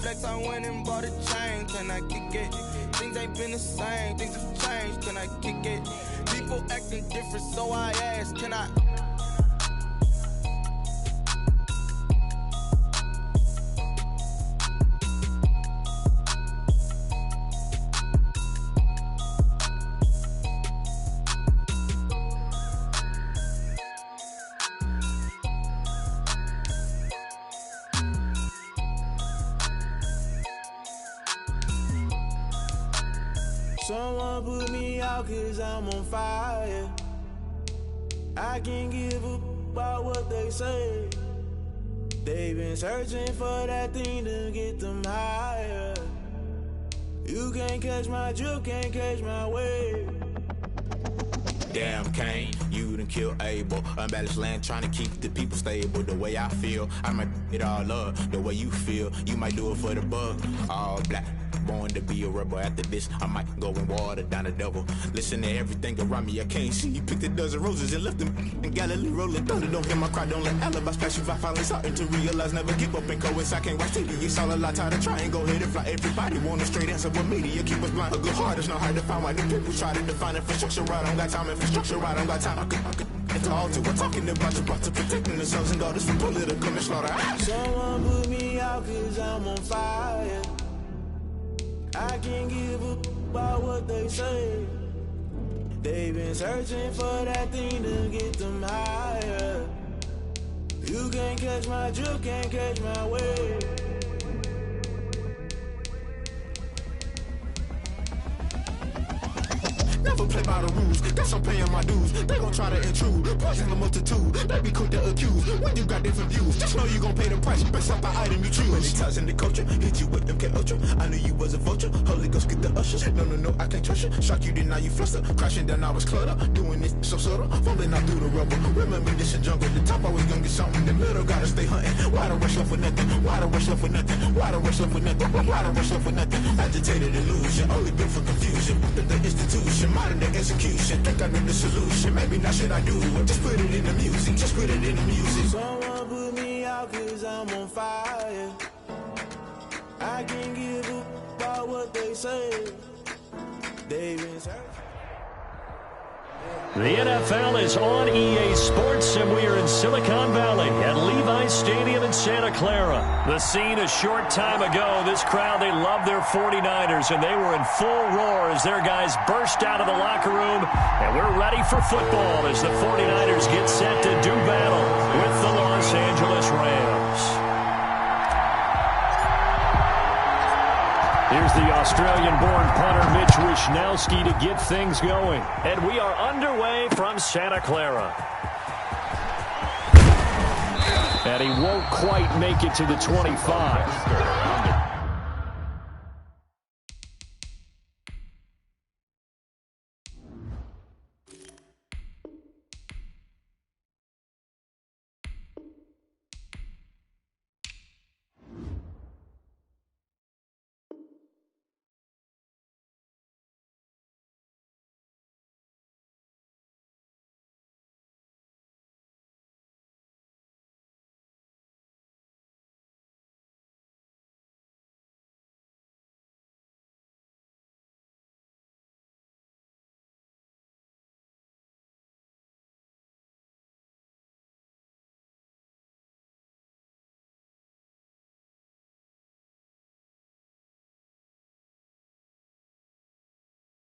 flex, I went and bought a chain. Can I kick it? Things ain't been the same, things have changed. Can I kick it? People acting different, so I ask, can I? Someone put me out cause I'm on fire. I can't give a about what they say. They've been searching for that thing to get them higher. You can't catch my drift, can't catch my wave. Damn Kane, you done kill Abel. Unbalanced land trying to keep the people stable. The way I feel, I might it all up. The way you feel, you might do it for the bug. All black, born to be a rebel. After this, I might go and water down the double. Listen to everything around me, I can't see. You picked a dozen roses and left them in Galilee rolling thunder. Don't hear my cry, don't let alibis pass you. I finally starting to realize, never give up and coincide. I can't watch TV, it's all a lot. Tired of trying, go ahead and fly. Everybody want a straight answer, but media keep us blind. A good heart is not hard to find. Why the people try to define infrastructure right? I don't got time, infrastructure right, I don't got time. I could it's all to we're talking about your to protecting the sons and daughters from political and slaughter. Someone put me out cause I'm on fire. I can't give a about what they say. They've been searching for that thing to get them higher. You can't catch my drift, can't catch my wave. Never play by the rules, guess I'm paying my dues. They gon' try to intrude, poison the multitude. They be quick to accuse, when you got different views. Just know you gon' pay the price, based off the item you choose. When it ties in the culture, hit you with them K-Ultra. I knew you was a vulture, Holy Ghost get the ushers. No, I can't trust you. Shock you, then now you fluster. Crashing down, I was cluttered. Doing this so subtle, fumbling out through the rubble. Remember this a jungle, the top always gonna get something. In the middle, gotta stay hunting. Why the rush left for nothing? Why the rush left for nothing? Why the rush left for nothing? Why the rush left for nothing? Agitated illusion, only built for confusion. The institution, modern day execution. Think I know the solution, maybe not should I do it. Just put it in the music, just put it in the music. Someone put me out cause I'm on fire. I can't give a about what they say. They've been searching. The NFL is on EA Sports, and we are in Silicon Valley at Levi's Stadium in Santa Clara. The scene a short time ago, this crowd, they love their 49ers, and they were in full roar as their guys burst out of the locker room. And we're ready for football as the 49ers get set to do battle with the Los Angeles Rams. Here's the Australian-born punter Mitch Wishnowsky to get things going. And we are underway from Santa Clara. And he won't quite make it to the 25.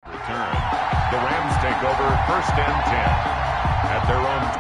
Return. The Rams take over 1st and 10 at their own.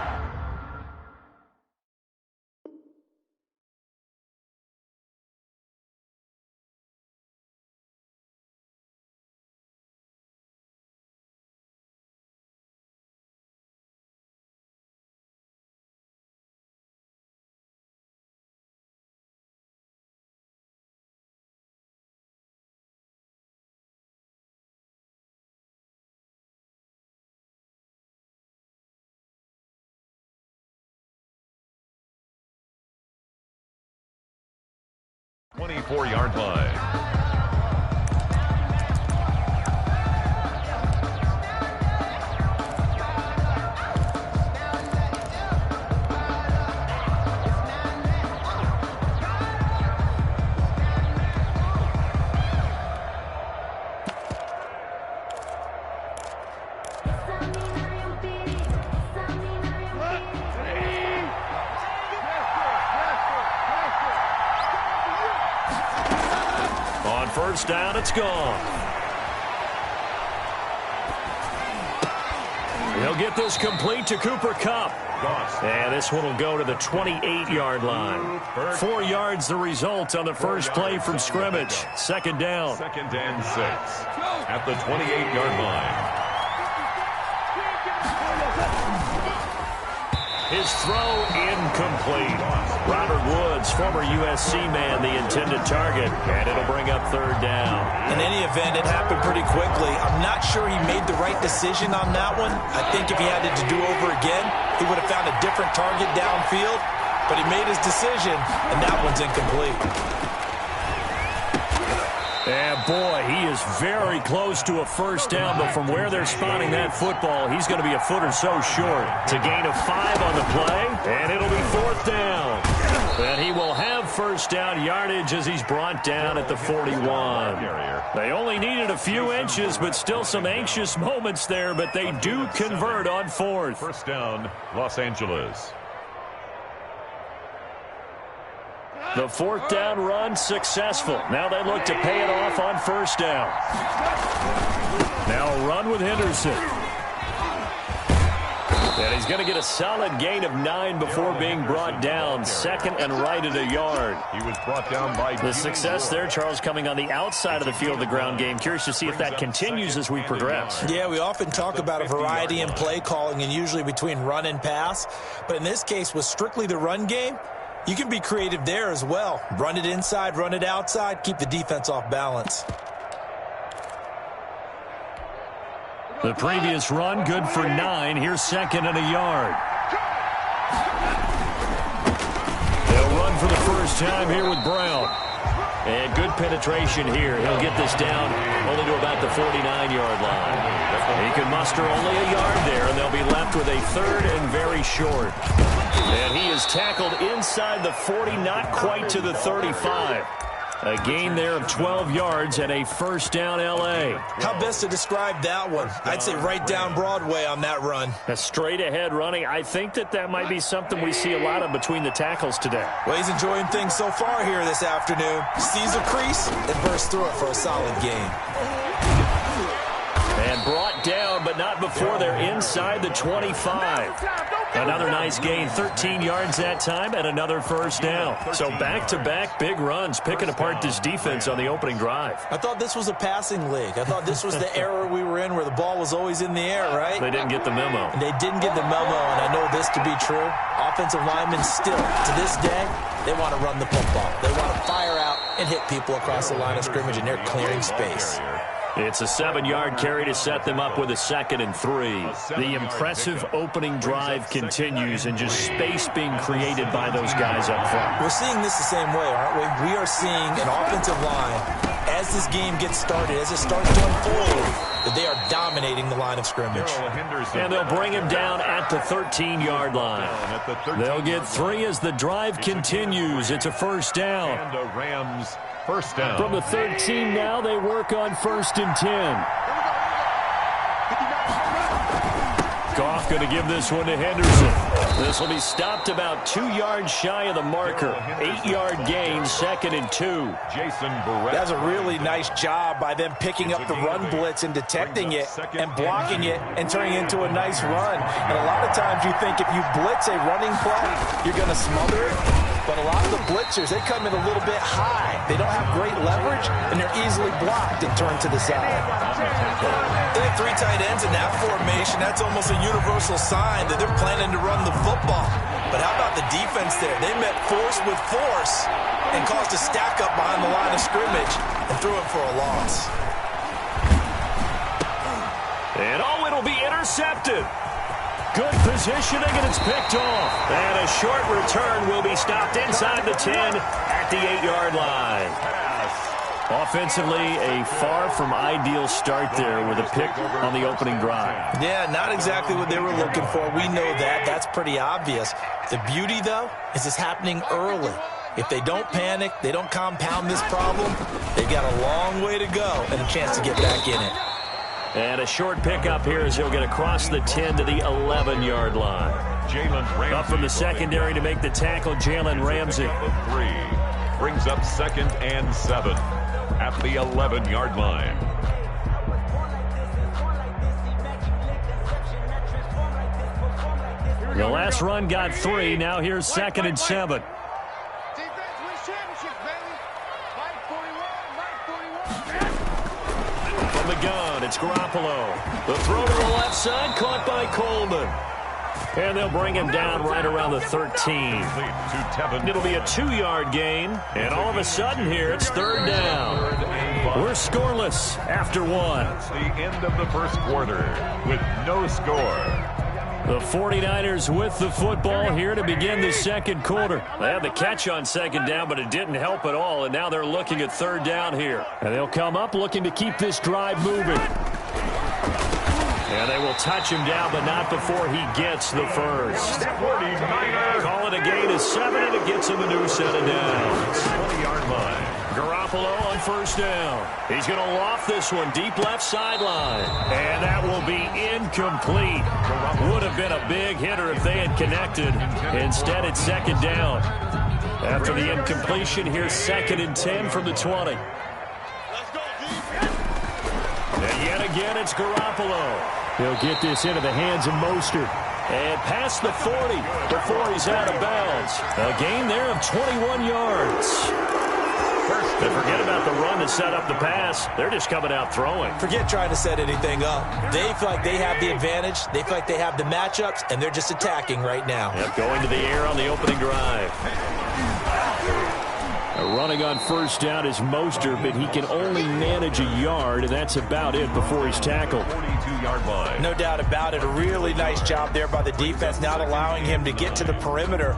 .24-yard line. On first down, it's gone. He'll get this complete to Cooper Kupp. And this one will go to the 28-yard line. 4 yards the result on the first play from scrimmage. Second down. 2nd and 6 at the 28-yard line. His throw incomplete. Robert Woods, former USC man, the intended target, and it'll bring up third down. In any event, it happened pretty quickly. I'm not sure he made the right decision on that one. I think if he had it to do over again, he would have found a different target downfield, but he made his decision, and that one's incomplete. And boy, he is very close to a first down, but from where they're spotting that football, he's going to be a foot or so short. To gain of 5 on the play, and it'll be fourth down. And he will have first down yardage as he's brought down at the 41. They only needed a few inches, but still some anxious moments there, but they do convert on fourth. First down, Los Angeles. The fourth down run successful. Now they look to pay it off on first down. Now a run with Henderson. And he's going to get a solid gain of 9 before being brought down. Second and right at a yard. He was brought down by the success there, Charles, coming on the outside of the field of the ground game. Curious to see if that continues as we progress. Yeah, we often talk about a variety in play calling and usually between run and pass. But in this case, with strictly the run game, you can be creative there as well. Run it inside, run it outside, keep the defense off balance. The previous run, good for 9. Here's second and a yard. They'll run for the first time here with Brown. And good penetration here. He'll get this down only to about the 49-yard line. He can muster only a yard there, and they'll be left with a third and very short. And he is tackled inside the 40, not quite to the 35. A gain there of 12 yards and a first down L.A. How best to describe that one? I'd say right down Broadway on that run. A straight ahead running. I think that might be something we see a lot of between the tackles today. Well, he's enjoying things so far here this afternoon. Sees a crease and bursts through it for a solid gain. And brought down, but not before they're inside the 25. Another nice gain, 13 yards that time, and another first down. So back-to-back big runs, picking apart this defense on the opening drive. I thought this was a passing league. I thought this was the era we were in where the ball was always in the air, right? They didn't get the memo. And they didn't get the memo, and I know this to be true. Offensive linemen still, to this day, they want to run the football. They want to fire out and hit people across the line of scrimmage, and they're clearing space. It's a 7-yard carry to set them up with a 2nd and 3. The impressive opening drive continues, and just space being created by those guys up front. We're seeing this the same way, aren't we? We are seeing an offensive line, as this game gets started, as it starts to unfold, that they are dominating the line of scrimmage. And they'll bring him down at the 13-yard line. They'll get 3 as the drive continues. It's a first down. And the Rams first down. From the 13 now, they work on 1st and 10. Goff going to give this one to Henderson. This will be stopped about 2 yards shy of the marker. 8-yard gain, 2nd and 2. Jason Barrett. That's a really nice job by them picking up the run blitz and detecting it and blocking it and turning it into a nice run. And a lot of times you think if you blitz a running play, you're going to smother it. But a lot of the blitzers, they come in a little bit high. They don't have great leverage, and they're easily blocked and turned to the side. They have 3 tight ends in that formation. That's almost a universal sign that they're planning to run the football. But how about the defense there? They met force with force and caused a stack up behind the line of scrimmage and threw it for a loss. And it'll be intercepted. Good positioning, and it's picked off. And a short return will be stopped inside the 10 at the 8-yard line. Offensively, a far from ideal start there with a pick on the opening drive. Yeah, not exactly what they were looking for. We know that. That's pretty obvious. The beauty, though, is it's happening early. If they don't panic, they don't compound this problem, they've got a long way to go and a chance to get back in it. And a short pickup here as he'll get across the 10 to the 11-yard line. Up from the secondary to make the tackle, Jalen Ramsey. brings up 2nd and 7 at the 11-yard line. The last run got 3. Now here's 2nd and 7. From the gun, it's Garoppolo. The throw to the left side, caught by Coleman. And they'll bring him down right around the 13. It'll be a 2-yard gain. And all of a sudden here, it's 3rd down. We're scoreless after 1. That's the end of the first quarter with no score. The 49ers with the football here to begin the second quarter. They had the catch on 2nd down, but it didn't help at all. And now they're looking at 3rd down here. And they'll come up looking to keep this drive moving. And they will touch him down, but not before he gets the first. 49er. Call it a gain of 7, and it gets him a new set of downs. 20-yard line. Garoppolo on 1st down. He's going to loft this one deep left sideline. And that will be incomplete. Would have been a big hitter if they had connected. Instead, it's 2nd down. After the incompletion, here's 2nd and 10 from the 20. And yet again, it's Garoppolo. He'll get this into the hands of Mostert. And past the 40 before he's out of bounds. A gain there of 21 yards. They forget about the run to set up the pass. They're just coming out throwing. Forget trying to set anything up. They feel like they have the advantage. They feel like they have the matchups, and they're just attacking right now. Yep, going to the air on the opening drive. Running on 1st down is Mostert, but he can only manage a yard, and that's about it before he's tackled. 42-yard line. No doubt about it. A really nice job there by the defense, not allowing him to get to the perimeter.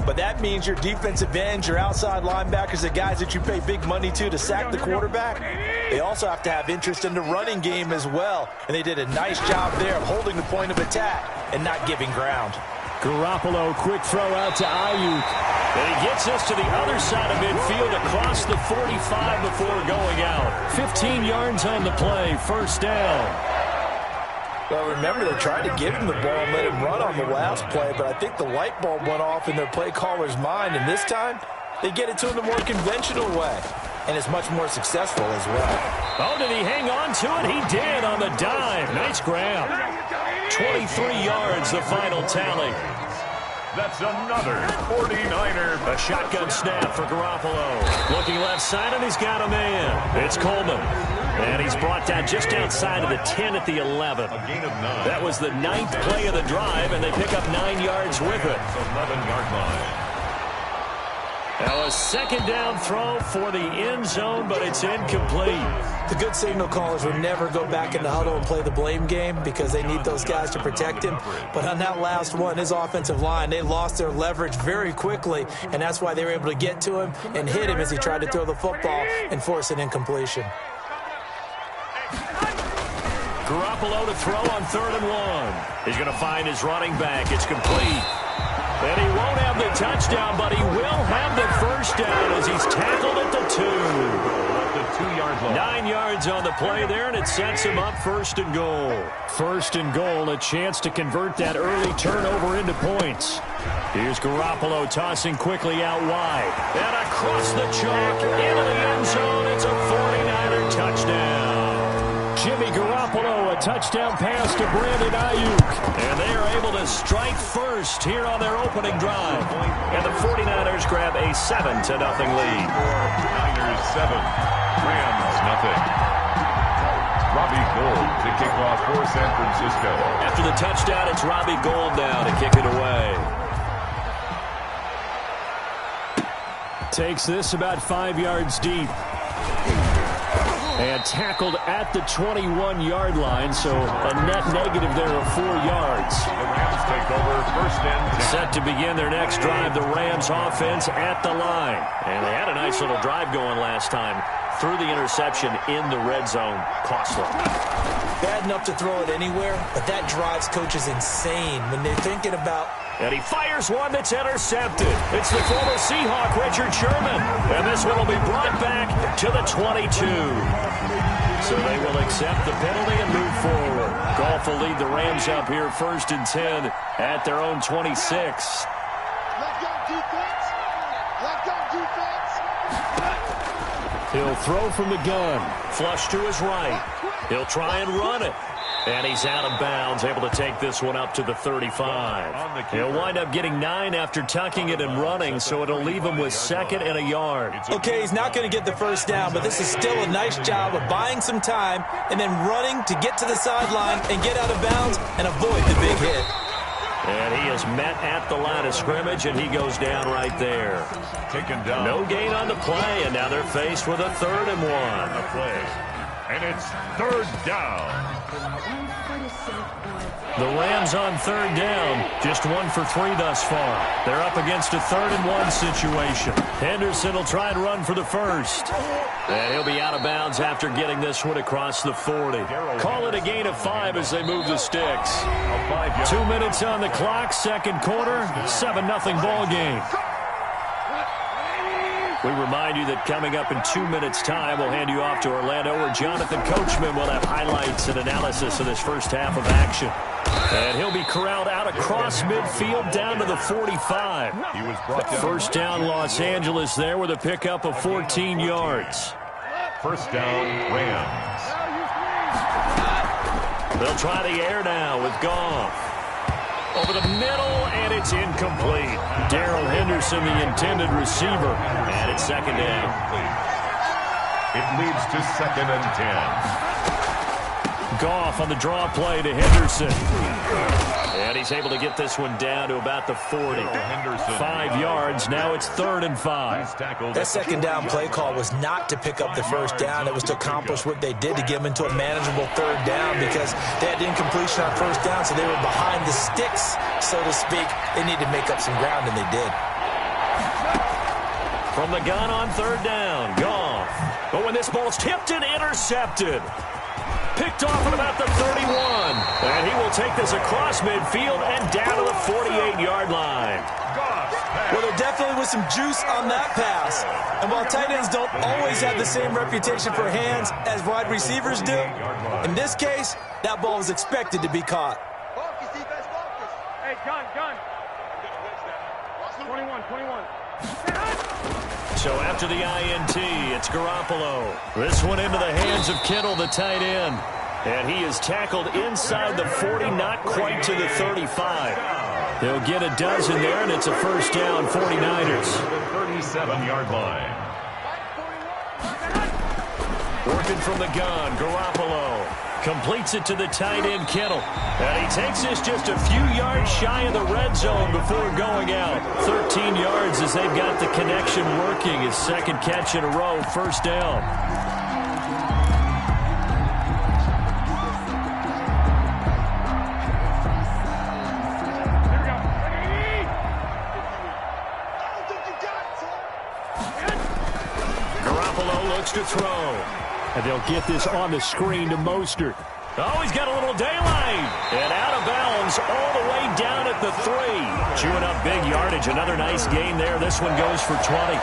But that means your defensive ends, your outside linebackers, the guys that you pay big money to sack the quarterback, they also have to have interest in the running game as well. And they did a nice job there of holding the point of attack and not giving ground. Garoppolo, quick throw out to Ayuk. And he gets us to the other side of midfield across the 45 before going out. 15 yards on the play, 1st down. Well, remember, they tried to give him the ball and let him run on the last play, but I think the light bulb went off in their play caller's mind, and this time they get it to him the more conventional way, and it's much more successful as well. Oh, did he hang on to it? He did on the dive. Nice grab. 23 yards, the final tally. That's another 49er. A shotgun snap for Garoppolo. Looking left side, and he's got a man. It's Coleman. And he's brought down just outside of the 10 at the 11. A gain of 9. That was the 9th play of the drive, and they pick up 9 yards with it. 11-yard line. Now a 2nd down throw for the end zone, but it's incomplete. The good signal callers would never go back in the huddle and play the blame game because they need those guys to protect him. But on that last one, his offensive line, they lost their leverage very quickly, and that's why they were able to get to him and hit him as he tried to throw the football and force an incompletion. Garoppolo to throw on 3rd and 1. He's going to find his running back. It's complete. And he won't have the touchdown, but he will have the 1st down as he's tackled at the 2. At the 2-yard line. 9 yards on the play there, and it sets him up 1st and goal. 1st and goal, a chance to convert that early turnover into points. Here's Garoppolo tossing quickly out wide. And across the chalk, into the end zone. It's a 49er touchdown. Jimmy Garoppolo, a touchdown pass to Brandon Ayuk. And they are able to strike first here on their opening drive. And the 49ers grab a 7-0 lead. Niners 7, Rams nothing. Robbie Gould to kick off for San Francisco. After the touchdown, it's Robbie Gould now to kick it away. Takes this about 5 yards deep. And tackled at the 21-yard line, so a net negative there of 4 yards. The Rams take over 1st and 10. Set to begin their next drive, the Rams offense at the line. And they had a nice little drive going last time. Threw the interception in the red zone. Costly. Bad enough to throw it anywhere, but that drives coaches insane when they're thinking about... And he fires one that's intercepted. It's the former Seahawk, Richard Sherman. And this one will be brought back to the 22. So they will accept the penalty and move forward. Goff will lead the Rams up here 1st and 10 at their own 26. He'll throw from the gun. Flush to his right. He'll try and run it. And he's out of bounds, able to take this one up to the 35. He'll wind up getting 9 after tucking it and running, so it'll leave him with 2nd and a yard. Okay, he's not going to get the first down, but this is still a nice job of buying some time and then running to get to the sideline and get out of bounds and avoid the big hit. And he is met at the line of scrimmage, and he goes down right there. Taken down. No gain on the play, and now they're faced with a 3rd and 1. And it's 3rd down. The Rams on 3rd down, just 1 for 3 thus far. They're up against a 3rd and 1 situation. Henderson will try and run for the first. And he'll be out of bounds after getting this one across the 40. Call it a gain of 5 as they move the sticks. 2 minutes on the clock, 2nd quarter, 7-0 ball game. We remind you that coming up in 2 minutes' time, we'll hand you off to Orlando, where Jonathan Coachman will have highlights and analysis of this first half of action. And he'll be corralled out across midfield down to the 45. He was brought down. First down, Los Angeles there with a pickup of 14 yards. First down, Rams. They'll try the air now with Goff. Over the middle, and it's incomplete. Darrell Henderson, the intended receiver, and it's 2nd down. It leads to 2nd and 10. Goff on the draw play to Henderson. And he's able to get this one down to about the 40. 5 yards. Now it's 3rd and 5. That 2nd down play call was not to pick up the first down. It was to accomplish what they did to get them into a manageable 3rd down because they had incompletion on first down, so they were behind the sticks, so to speak. They needed to make up some ground, and they did. From the gun on 3rd down, Goff. But when this ball's tipped and intercepted. Picked off at about the 31. And he will take this across midfield and down to the 48-yard line. Well, there definitely was some juice on that pass. And while tight ends don't always have the same reputation for hands as wide receivers do, in this case, that ball was expected to be caught. Hey, gun. 21. So after the INT, it's Garoppolo. This one into the hands of Kittle, the tight end. And he is tackled inside the 40, not quite to the 35. They'll get a dozen there, and it's a first down, 49ers. 37-yard line. Working from the gun, Garoppolo. Completes it to the tight end, Kittle. And he takes this just a few yards shy of the red zone before going out. 13 yards as they've got the connection working. His 2nd catch in a row, first down. Garoppolo looks to throw. And they'll get this on the screen to Mostert. Oh, he's got a little daylight. And out of bounds all the way down at the 3. Chewing up big yardage. Another nice gain there. This one goes for 20.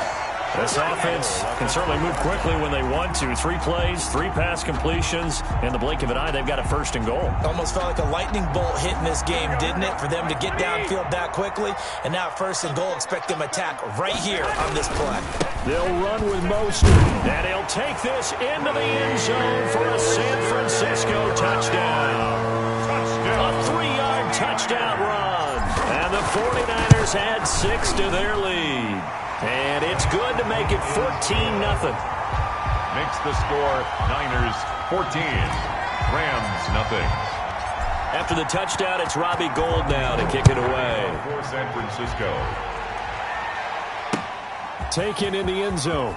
This offense can certainly move quickly when they want to. 3 plays, 3 pass completions. In the blink of an eye, they've got a 1st and goal. Almost felt like a lightning bolt hit in this game, didn't it? For them to get downfield that quickly. And now 1st and goal. Expect them to attack right here on this play. They'll run with Mostert. And he'll take this into the end zone for a San Francisco touchdown. A 3-yard touchdown run. And the 49ers add 6 to their lead. And it's good to make it 14-0. Makes the score Niners 14. Rams nothing. After the touchdown, it's Robbie Gould now to kick it away. For San Francisco. Taken in the end zone.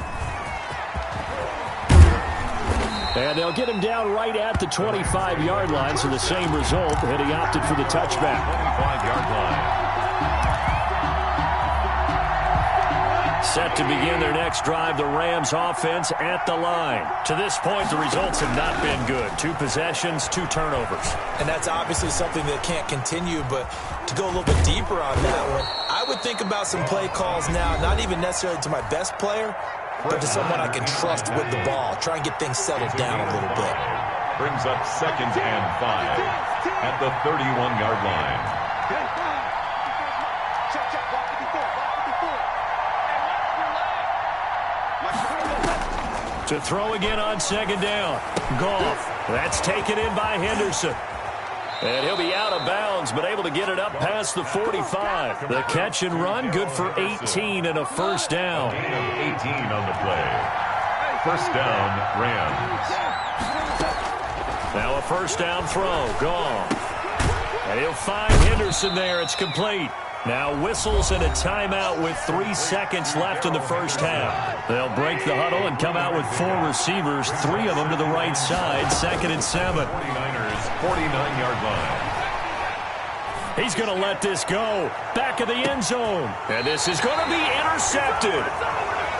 And they'll get him down right at the 25-yard line, so the same result, and he opted for the touchback. 25-yard line. Set to begin their next drive, the Rams offense at the line. To this point, the results have not been good. 2 possessions, 2 turnovers. And that's obviously something that can't continue, but to go a little bit deeper on that one, I would think about some play calls now, not even necessarily to my best player, but to someone I can trust with the ball. Try and get things settled down a little bit. Brings up 2nd and 5 at the 31-yard line. To throw again on second down. Goff. That's taken in by Henderson. And he'll be out of bounds, but able to get it up past the 45. The catch and run, good for 18 and a first down. 18 on the play. First down, Rams. Now a first down throw. Goff. And he'll find Henderson there. It's complete. Now whistles and a timeout with 3 seconds left in the first half. They'll break the huddle and come out with 4 receivers, 3 of them to the right side, 2nd and 7. 49ers, 49-yard line. He's going to let this go. Back of the end zone. And this is going to be intercepted.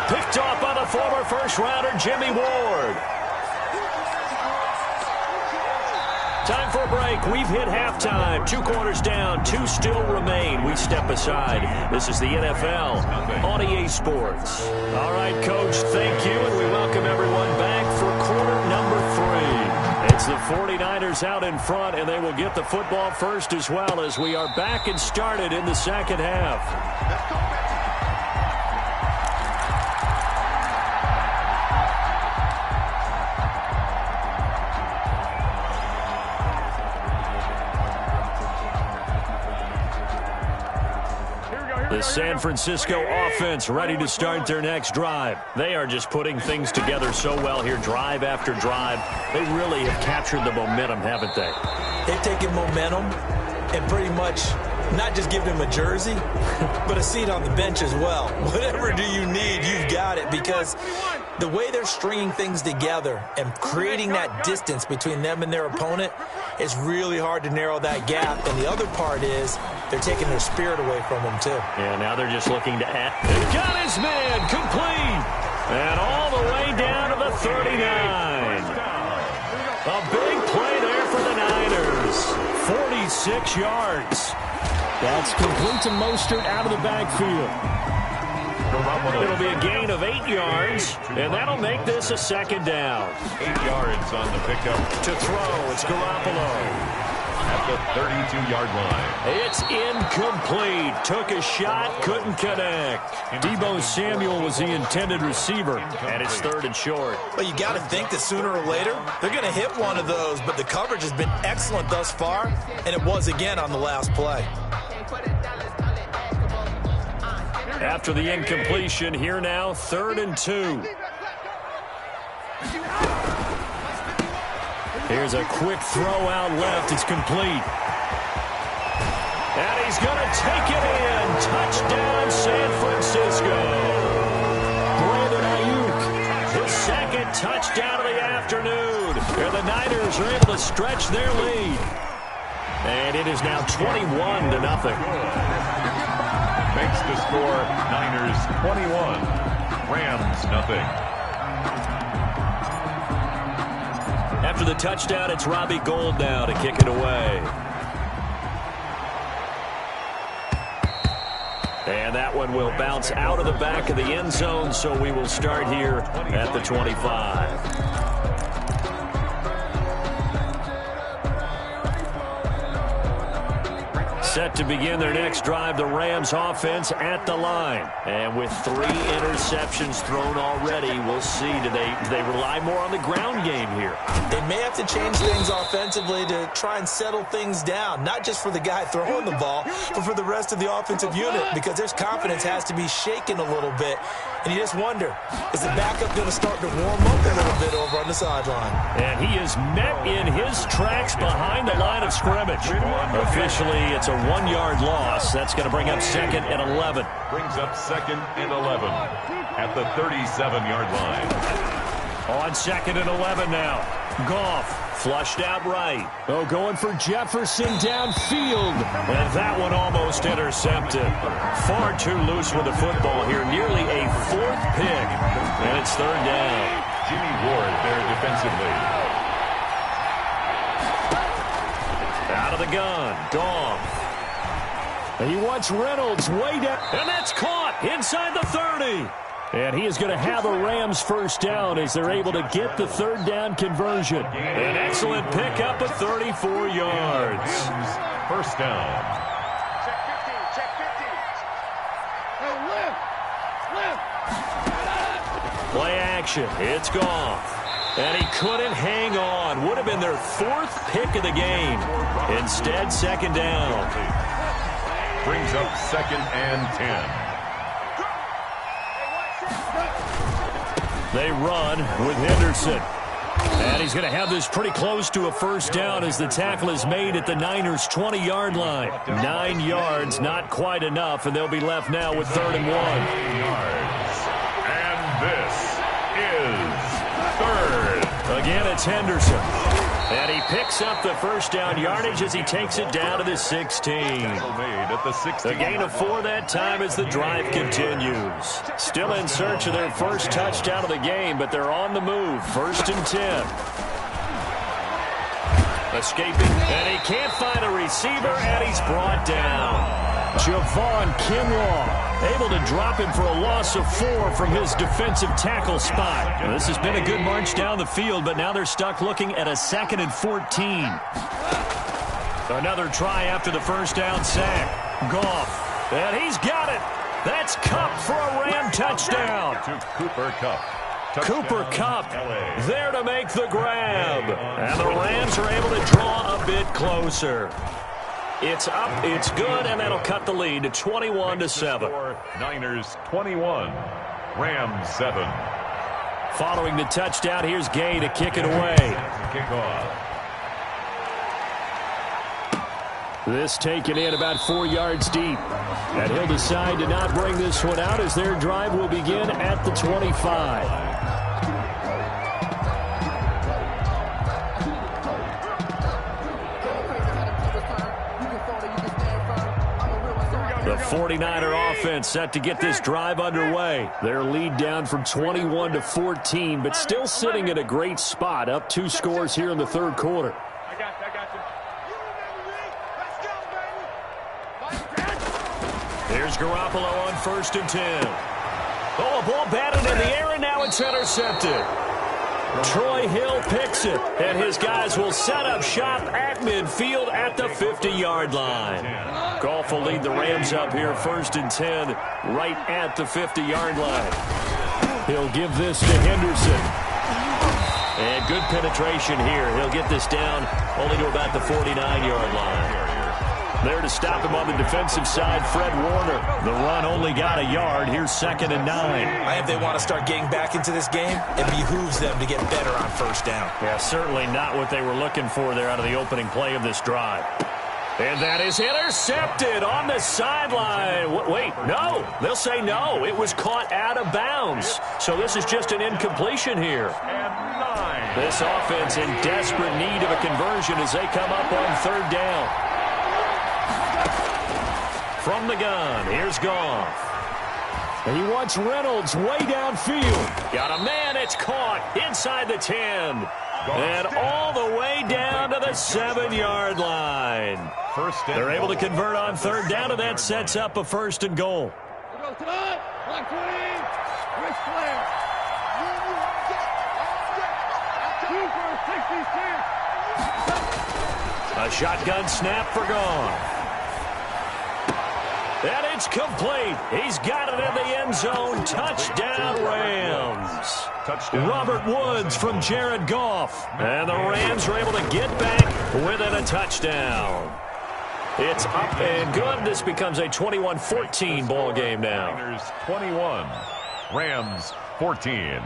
Picked off by the former first-rounder, Jimmy Ward. Time for a break. We've hit halftime. 2 quarters down. 2 still remain. We step aside. This is the NFL on EA Sports. All right, Coach, thank you, and we welcome everyone back for quarter number 3. It's the 49ers out in front, and they will get the football first as well as we are back and started in the second half. The San Francisco offense ready to start their next drive. They are just putting things together so well here, drive after drive. They really have captured the momentum, haven't they? They've taken momentum and pretty much not just give them a jersey, but a seat on the bench as well. Whatever do you need, you've got it, because the way they're stringing things together and creating that distance between them and their opponent is really hard to narrow that gap. And the other part is they're taking their spirit away from them, too. Yeah, now they're just looking to add. They've got his man complete. And all the way down to the 39. A big play there for the Niners. 46 yards. That's complete to Mostert out of the backfield. It'll be a gain of 8 yards, and that'll make this a second down. 8 yards on the pickup. To throw, it's Garoppolo. At the 32-yard line. It's incomplete. Took a shot, couldn't connect. Deebo Samuel was the intended receiver, and it's 3rd and short. Well, you got to think that sooner or later they're going to hit one of those, but the coverage has been excellent thus far, and it was again on the last play. After the incompletion, here now, 3rd and 2. Here's a quick throw out left. It's complete. And he's going to take it in. Touchdown, San Francisco. Brandon Ayuk, his 2nd touchdown of the afternoon. And the Niners are able to stretch their lead. And it is now 21-0. Makes the score Niners 21, Rams nothing. After the touchdown, it's Robbie Gould now to kick it away. And that one will bounce out of the back of the end zone, so we will start here at the 25. Set to begin their next drive, the Rams offense at the line. And with 3 interceptions thrown already, we'll see. Do they rely more on the ground game here? They may have to change things offensively to try and settle things down, not just for the guy throwing the ball, but for the rest of the offensive unit, because their confidence has to be shaken a little bit. And you just wonder, is the backup going to start to warm up a little bit over on the sideline? And he is met in his tracks behind the line of scrimmage. Officially, it's a 1-yard loss. That's going to bring up 2nd and 11. Brings up 2nd and 11 at the 37-yard line. On 2nd and 11 now. Goff flushed out right. Oh, going for Jefferson downfield. And that one almost intercepted. Far too loose with the football here. Nearly a 4th pick. And it's 3rd down. Jimmy Ward there defensively. Out of the gun. Goff. And he wants Reynolds way down. And that's caught inside the 30. And he is going to have a Rams first down as they're able to get the 3rd down conversion. An excellent pickup of 34 yards. First down. Check 15, check 15. Hey, left. Play action. It's Goff. And he couldn't hang on. Would have been their 4th pick of the game. Instead, second down. Brings up 2nd and 10. They run with Henderson. And he's going to have this pretty close to a first down as the tackle is made at the Niners' 20-yard line. 9 yards, not quite enough, and they'll be left now with 3rd and 1. And this is 3rd. Again, it's Henderson. And he picks up the first down yardage as he takes it down to the 16. The gain of 4 that time as the drive continues. Still in search of their first touchdown of the game, but they're on the move. 1st and 10. Escaping, and he can't find a receiver, and he's brought down. Javon Kinlaw able to drop him for a loss of 4 from his defensive tackle spot. Well, this has been a good march down the field, but now they're stuck looking at a 2nd and 14. Another try after the first down sack. Goff, and he's got it. That's Kupp for a Ram touchdown. To Cooper Kupp. Cooper Kupp there to make the grab. And the Rams are able to draw a bit closer. It's up, it's good, and that'll cut the lead to 21-7. Niners 21, Rams 7. Following the touchdown, here's Gay to kick it away. Kickoff. This taken in about 4 yards deep. And he'll decide to not bring this one out as their drive will begin at the 25. The 49er offense set to get this drive underway. Their lead down from 21 to 14, but still sitting at a great spot, up 2 scores here in the 3rd quarter. I got you. Here's Garoppolo on 1st and 10. Oh, a ball batted in the air, and now it's intercepted. Troy Hill picks it, and his guys will set up shop at midfield at the 50-yard line. Goff will lead the Rams up here 1st and 10 right at the 50-yard line. He'll give this to Henderson. And good penetration here. He'll get this down only to about the 49-yard line. There to stop him on the defensive side, Fred Warner. The run only got a yard. Here's 2nd and 9. If they want to start getting back into this game, it behooves them to get better on 1st down. Yeah, certainly not what they were looking for there out of the opening play of this drive. And that is intercepted on the sideline. Wait, no. They'll say no. It was caught out of bounds. So this is just an incompletion here. And 9. This offense in desperate need of a conversion as they come up on 3rd down. From the gun, here's Goff. And he wants Reynolds way downfield. Got a man, it's caught inside the 10. And all the way down to the 7-yard line. They're able to convert on 3rd down, and that sets up a 1st and goal. A shotgun snap for Goff. And it's complete. He's got it in the end zone. Touchdown, Rams. Touchdown. Robert Woods from Jared Goff. And the Rams are able to get back within a touchdown. It's up and good. This becomes a 21-14 ball game now. Niners 21, Rams 14.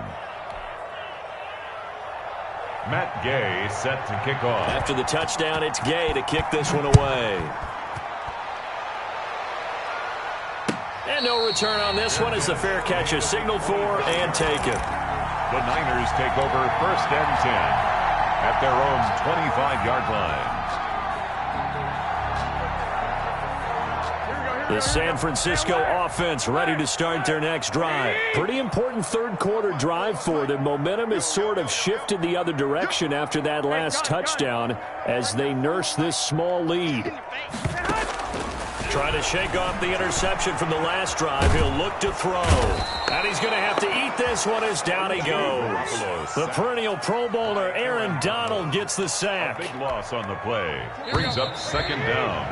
Matt Gay set to kick off. After the touchdown, it's Gay to kick this one away. And no return on this one as the fair catch is signaled for and taken. The Niners take over 1st and 10 at their own 25-yard line. The San Francisco offense ready to start their next drive. Pretty important 3rd quarter drive for them. Momentum has sort of shifted the other direction after that last touchdown as they nurse this small lead. Trying to shake off the interception from the last drive. He'll look to throw. And he's going to have to eat at this one as down he goes. The perennial Pro Bowler Aaron Donald gets the sack. Big loss on the play. Brings up second down.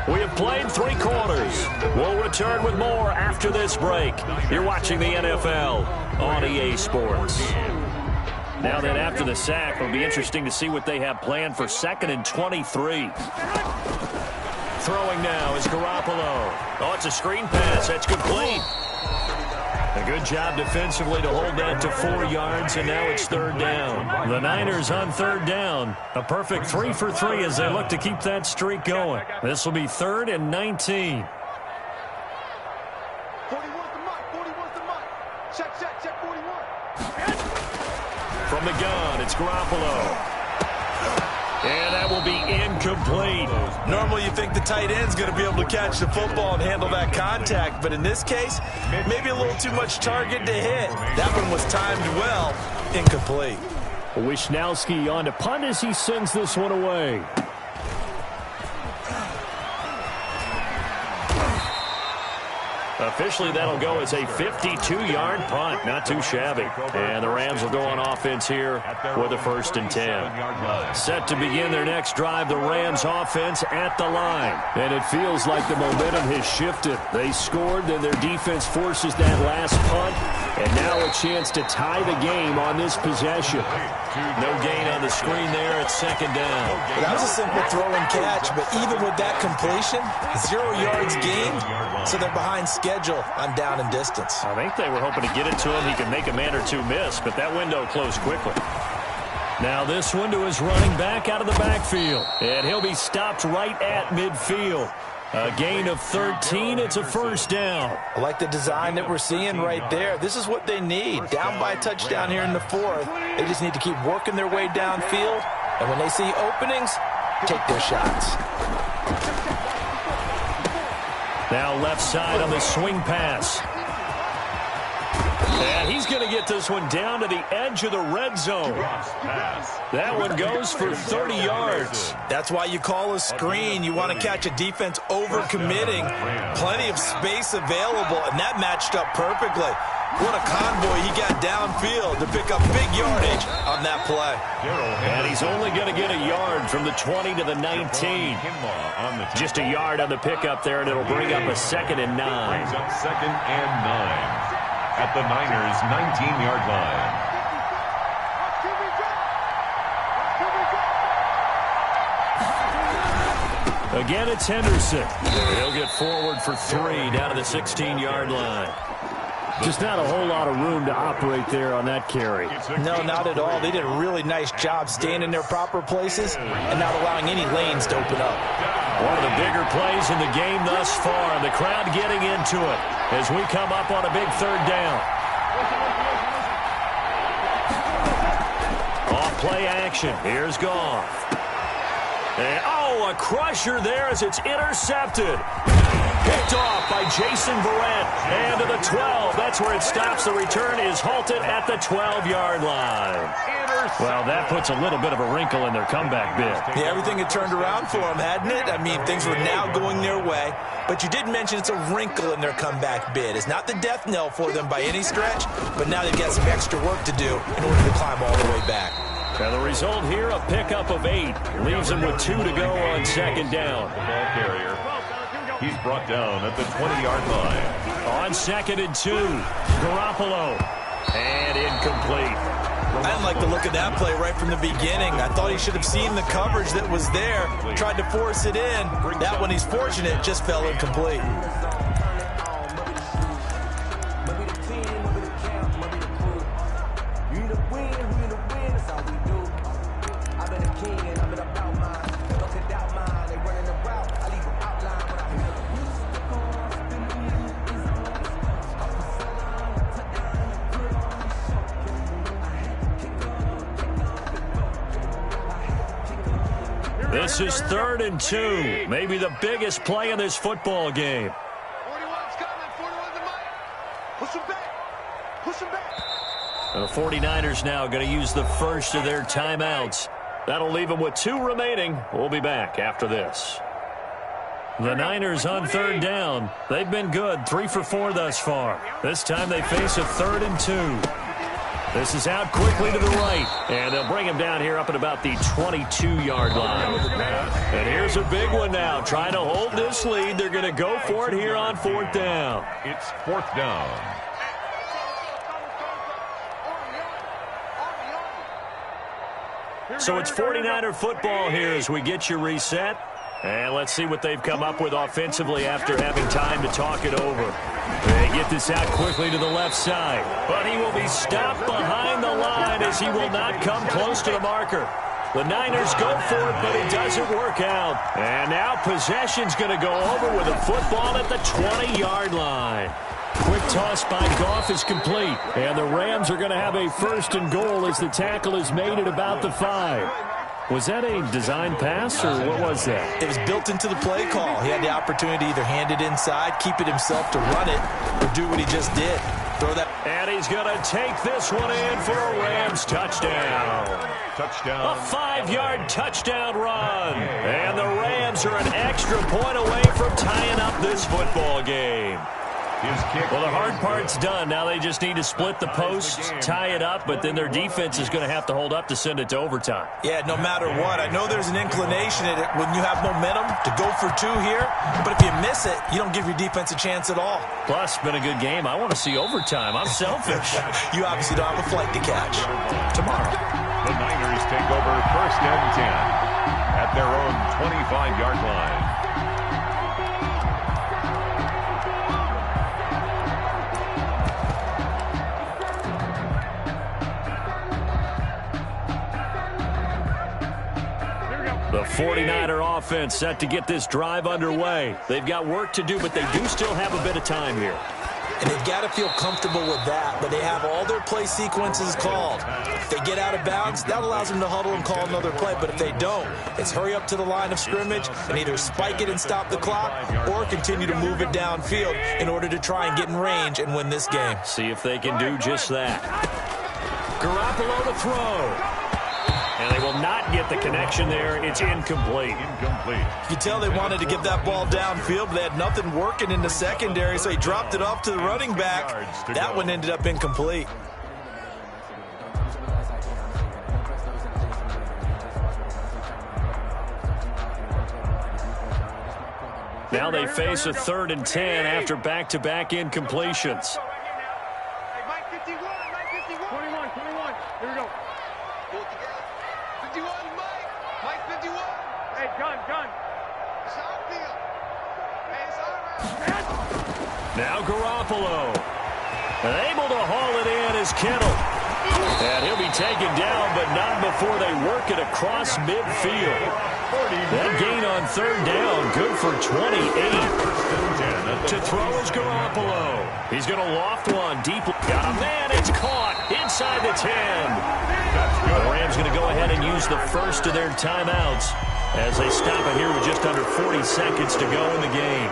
We have played 3 quarters. We'll return with more after this break. You're watching the NFL on EA Sports. Now then, after the sack, it'll be interesting to see what they have planned for 2nd and 23. Throwing now is Garoppolo. Oh, it's a screen pass. That's complete. A good job defensively to hold that to 4 yards, and now it's 3rd down. The Niners on 3rd down. A perfect 3 for 3 as they look to keep that streak going. This will be 3rd and 19. 41's the mark. 41's the mark. Check 41. From the gun, it's Garoppolo. And that will be incomplete. Normally you think the tight end's going to be able to catch the football and handle that contact, but in this case, maybe a little too much target to hit. That one was timed well. Incomplete. Wisnowski on to punt as he sends this one away. Officially, that'll go as a 52-yard punt. Not too shabby. And the Rams will go on offense here with a 1st and 10. Set to begin their next drive, the Rams offense at the line. And it feels like the momentum has shifted. They scored, then their defense forces that last punt. And now a chance to tie the game on this possession. No gain on the screen there. It's 2nd down. Well, that was a simple throw and catch, but even with that completion, 0 yards gained, so they're behind schedule on down and distance. I think they were hoping to get it to him. He could make a man or two miss, but that window closed quickly. Now this one to his running back out of the backfield. And he'll be stopped right at midfield. A gain of 13. It's a 1st down. I like the design that we're seeing right there. This is what they need. Down by a touchdown here in the 4th. They just need to keep working their way downfield. And when they see openings, take their shots. Now left side on the swing pass. And he's going to get this one down to the edge of the red zone. That one goes for 30 yards. That's why you call a screen. You want to catch a defense over-committing. Plenty of space available, and that matched up perfectly. What a convoy he got downfield to pick up big yardage on that play. And he's only going to get a yard from the 20 to the 19. Just a yard on the pickup there, and it'll bring up a 2nd and 9. Brings up 2nd and 9 at the Niners' 19-yard line. Again, it's Henderson. He'll get forward for 3 down to the 16-yard line. Just not a whole lot of room to operate there on that carry. No, not at all. They did a really nice job staying in their proper places and not allowing any lanes to open up. One of the bigger plays in the game thus far, and the crowd getting into it as we come up on a big 3rd down. Off play action. Here's Goff. And, a crusher there as it's intercepted. Picked off by Jason Verrett. And to the 12. That's where it stops. The return is halted at the 12-yard line. Well, that puts a little bit of a wrinkle in their comeback bid. Yeah, everything had turned around for them, hadn't it? I mean, things were now going their way. But you did mention it's a wrinkle in their comeback bid. It's not the death knell for them by any stretch, but now they've got some extra work to do in order to climb all the way back. And the result here, a pickup of 8. Leaves them with 2 to go on 2nd down. The ball carrier. He's brought down at the 20-yard line. On 2nd and 2, Garoppolo. And incomplete. I didn't like the look of that play right from the beginning. I thought he should have seen the coverage that was there, tried to force it in. That one, he's fortunate, just fell incomplete. This is 3rd and 2. Maybe the biggest play in this football game. 41's coming. 41's the mic. Push him back. Push him back. The 49ers now going to use the first of their timeouts. That'll leave them with 2 remaining. We'll be back after this. The Niners on 3rd down. They've been good. 3 for 4 thus far. This time they face a 3rd and 2. This is out quickly to the right. And they'll bring him down here up at about the 22-yard line. And here's a big one now. Trying to hold this lead. They're going to go for it here on 4th down. It's 4th down. So it's 49er football here as we get you reset. And let's see what they've come up with offensively after having time to talk it over. They get this out quickly to the left side. But he will be stopped behind the line as he will not come close to the marker. The Niners go for it, but it doesn't work out. And now possession's going to go over with a football at the 20-yard line. Quick toss by Goff is complete. And the Rams are going to have a 1st and goal as the tackle is made at about the 5. Was that a design pass, or what was that? It was built into the play call. He had the opportunity to either hand it inside, keep it himself to run it, or do what he just did. Throw that. And he's going to take this one in for a Rams touchdown. Touchdown. A 5-yard touchdown run. And the Rams are an extra point away from tying up this football game. Well, the hard part's done. Now they just need to split the posts, tie it up, but then their defense is going to have to hold up to send it to overtime. Yeah, no matter what. I know there's an inclination in it when you have momentum to go for 2 here, but if you miss it, you don't give your defense a chance at all. Plus, it's been a good game. I want to see overtime. I'm selfish. You obviously don't have a flight to catch. Tomorrow. The Niners take over 1st and 10 at their own 25-yard line. The 49er offense set to get this drive underway. They've got work to do, but they do still have a bit of time here. And they've got to feel comfortable with that, but they have all their play sequences called. If they get out of bounds, that allows them to huddle and call another play, but if they don't, it's hurry up to the line of scrimmage and either spike it and stop the clock or continue to move it downfield in order to try and get in range and win this game. See if they can do just that. Garoppolo to throw. And they will not get the connection there. It's incomplete. Incomplete. You can tell they wanted to get that ball downfield, but they had nothing working in the secondary, so he dropped it off to the running back. That one ended up incomplete. Now they face a 3rd and 10 after back-to-back incompletions. Now Garoppolo. And able to haul it in is Kittle. And he'll be taken down, but not before they work it across midfield. That gain on 3rd down, good for 28. To throw is Garoppolo. He's going to loft one deep. Got a man, it's caught inside the 10. The Rams going to go ahead and use the first of their timeouts as they stop it here with just under 40 seconds to go in the game.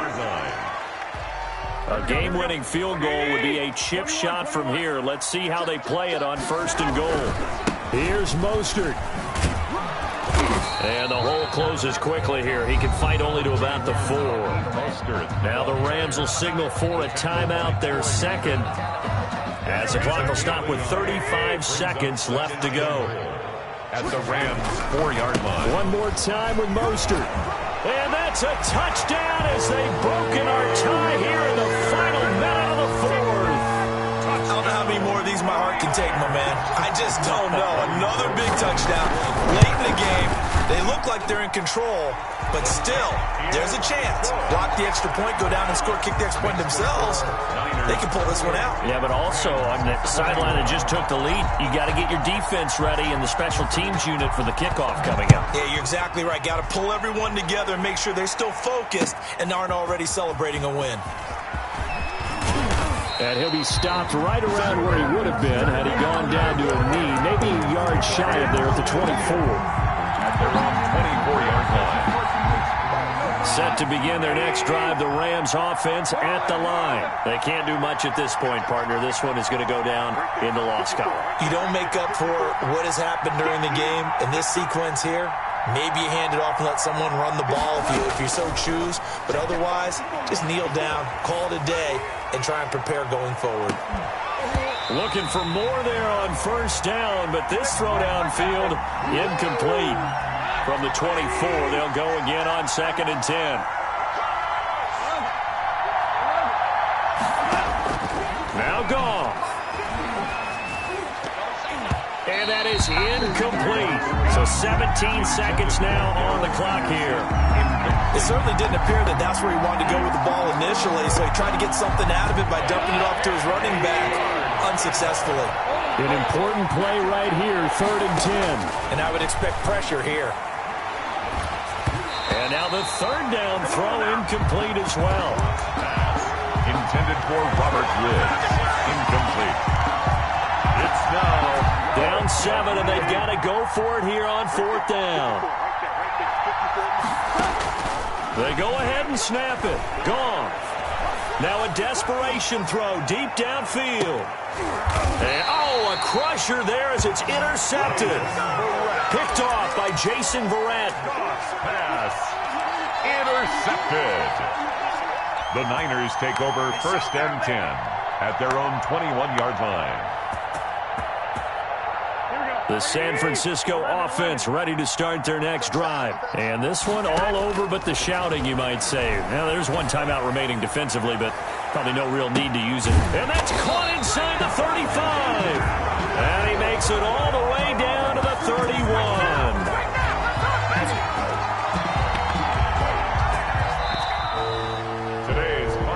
A game-winning field goal would be a chip shot from here. Let's see how they play it on 1st and goal. Here's Mostert. And the hole closes quickly here. He can fight only to about the 4. Now the Rams will signal for a timeout, their 2nd, as the clock will stop with 35 seconds left to go. At the Rams' 4-yard line. One more time with Mostert. And that's a touchdown as they've broken our tie here in the final minute of the 4th. I don't know how many more of these my heart can take, my man. I just don't know. Another big touchdown. Late in the game, they look like they're in control, but still, there's a chance. Block the extra point, go down and score, kick the extra point themselves. They can pull this one out. Yeah, but also on the sideline that just took the lead, you got to get your defense ready and the special teams unit for the kickoff coming up. Yeah, you're exactly right. Got to pull everyone together and make sure they're still focused and aren't already celebrating a win. And he'll be stopped right around where he would have been had he gone down to a knee, maybe a yard shy of there at the 24. At their own 24-yard line. Set to begin their next drive, the Rams offense at the line. They can't do much at this point, partner. This one is going to go down in the loss column. You don't make up for what has happened during the game in this sequence here. Maybe you hand it off and let someone run the ball if you so choose. But otherwise, just kneel down, call it a day, and try and prepare going forward. Looking for more there on first down, but this throw downfield incomplete. From the 24, they'll go again on 2nd and 10. Now Goff. And that is incomplete. So 17 seconds now on the clock here. It certainly didn't appear that that's where he wanted to go with the ball initially, so he tried to get something out of it by dumping it off to his running back unsuccessfully. An important play right here, 3rd and 10. And I would expect pressure here. And now the 3rd down throw incomplete as well. Intended for Robert Woods. Incomplete. It's now down 7, and they've got to go for it here on 4th down. They go ahead and snap it. Gone. Now a desperation throw deep downfield. And, a crusher there as it's intercepted. Picked off by Jason Verrett. pass. Intercepted. The Niners take over 1st and 10 at their own 21-yard line. The San Francisco offense ready to start their next drive. And this one all over but the shouting, you might say. Now, there's one timeout remaining defensively, but probably no real need to use it. And that's caught inside the 35. And he makes it all the way down to the 31.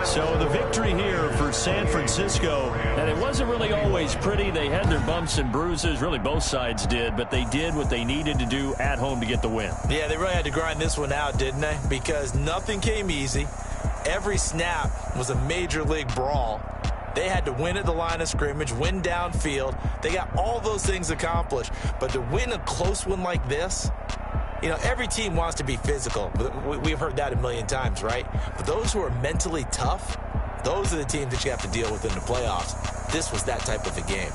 So the victory here for San Francisco, and it wasn't really always pretty. They had their bumps and bruises. Really, both sides did, but they did what they needed to do at home to get the win. Yeah, they really had to grind this one out, didn't they? Because nothing came easy. Every snap was a major league brawl. They had to win at the line of scrimmage, win downfield. They got all those things accomplished. But to win a close one like this, you know, every team wants to be physical. We've heard that a million times, right? But those who are mentally tough, those are the teams that you have to deal with in the playoffs. This was that type of a game.